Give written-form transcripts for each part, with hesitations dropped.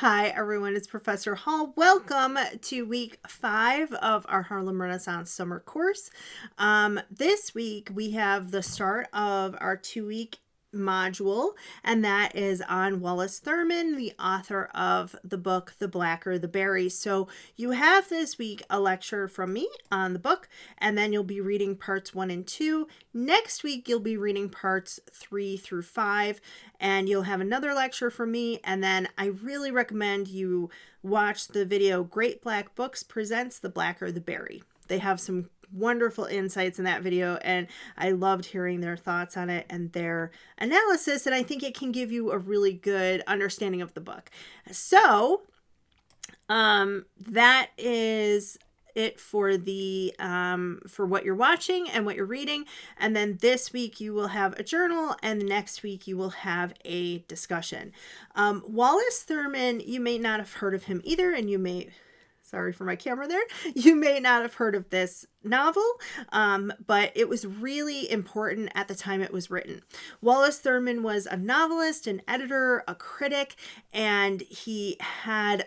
Hi everyone, it's Professor Hall. Welcome to week 5 of our Harlem Renaissance summer course. This week we have the start of our 2-week module, and that is on Wallace Thurman, the author of the book The Blacker the Berry. So you have this week a lecture from me on the book, and then you'll be reading parts 1 and 2. Next week you'll be reading parts 3 through 5, and you'll have another lecture from me. And then I really recommend you watch the video Great Black Books Presents The Blacker the Berry. They have some wonderful insights in that video, and I loved hearing their thoughts on it and their analysis, and I think it can give you a really good understanding of the book. So that is it for the for what you're watching and what you're reading. And then this week you will have a journal, and next week you will have a discussion. Wallace Thurman, you may not have heard of him either, and you may, sorry for my camera there, you may not have heard of this novel, but it was really important at the time it was written. Wallace Thurman was a novelist, an editor, a critic, and he had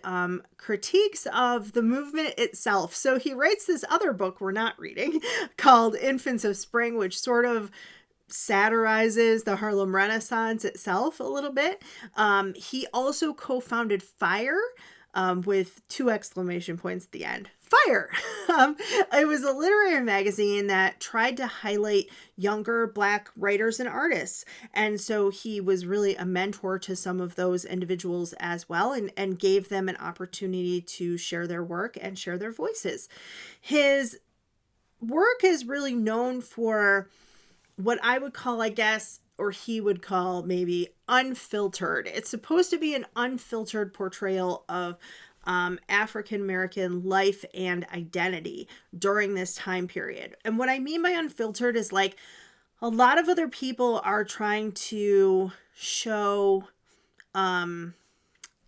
critiques of the movement itself. So he writes this other book we're not reading called Infants of Spring, which sort of satirizes the Harlem Renaissance itself a little bit. He also co-founded FIRE, with 2 exclamation points at the end. FIRE! It was a literary magazine that tried to highlight younger Black writers and artists. And so he was really a mentor to some of those individuals as well, and gave them an opportunity to share their work and share their voices. His work is really known for what I would call, I guess, or he would call maybe unfiltered. It's supposed to be an unfiltered portrayal of African American life and identity during this time period. And what I mean by unfiltered is, like, a lot of other people are trying to show, and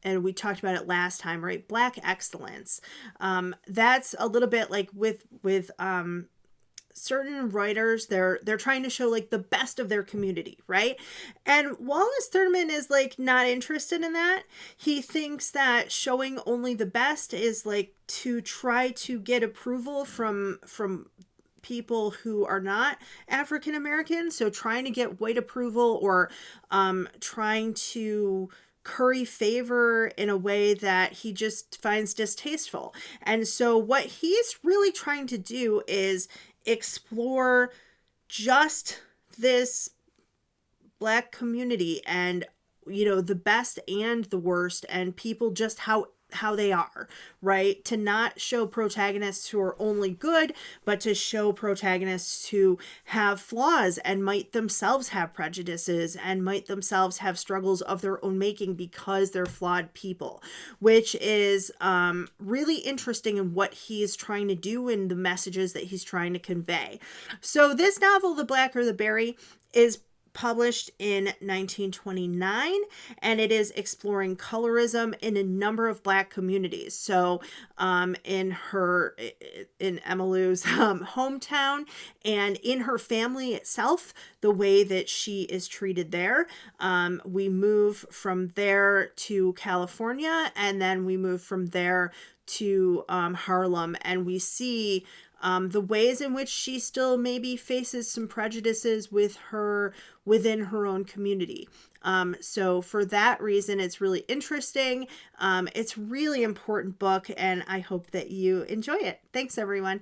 we talked about it last time, right? Black excellence. That's a little bit like with certain writers, they're trying to show like the best of their community, right? And Wallace Thurman is like not interested in that. He thinks that showing only the best is like to try to get approval from people who are not African American. So trying to get white approval, or trying to curry favor in a way that he just finds distasteful. And so what he's really trying to do is explore just this Black community, and, you know, the best and the worst, and people just how they are, right? To not show protagonists who are only good, but to show protagonists who have flaws and might themselves have prejudices and might themselves have struggles of their own making because they're flawed people, which is really interesting in what he's trying to do and the messages that he's trying to convey. So this novel, The Blacker the Berry, is published in 1929, and it is exploring colorism in a number of Black communities. So in Emmylou's hometown, and in her family itself, the way that she is treated there. We move from there to California, and then we move from there to Harlem, and we see the ways in which she still maybe faces some prejudices within her own community. So for that reason, it's really interesting. It's really important book, and I hope that you enjoy it. Thanks, everyone.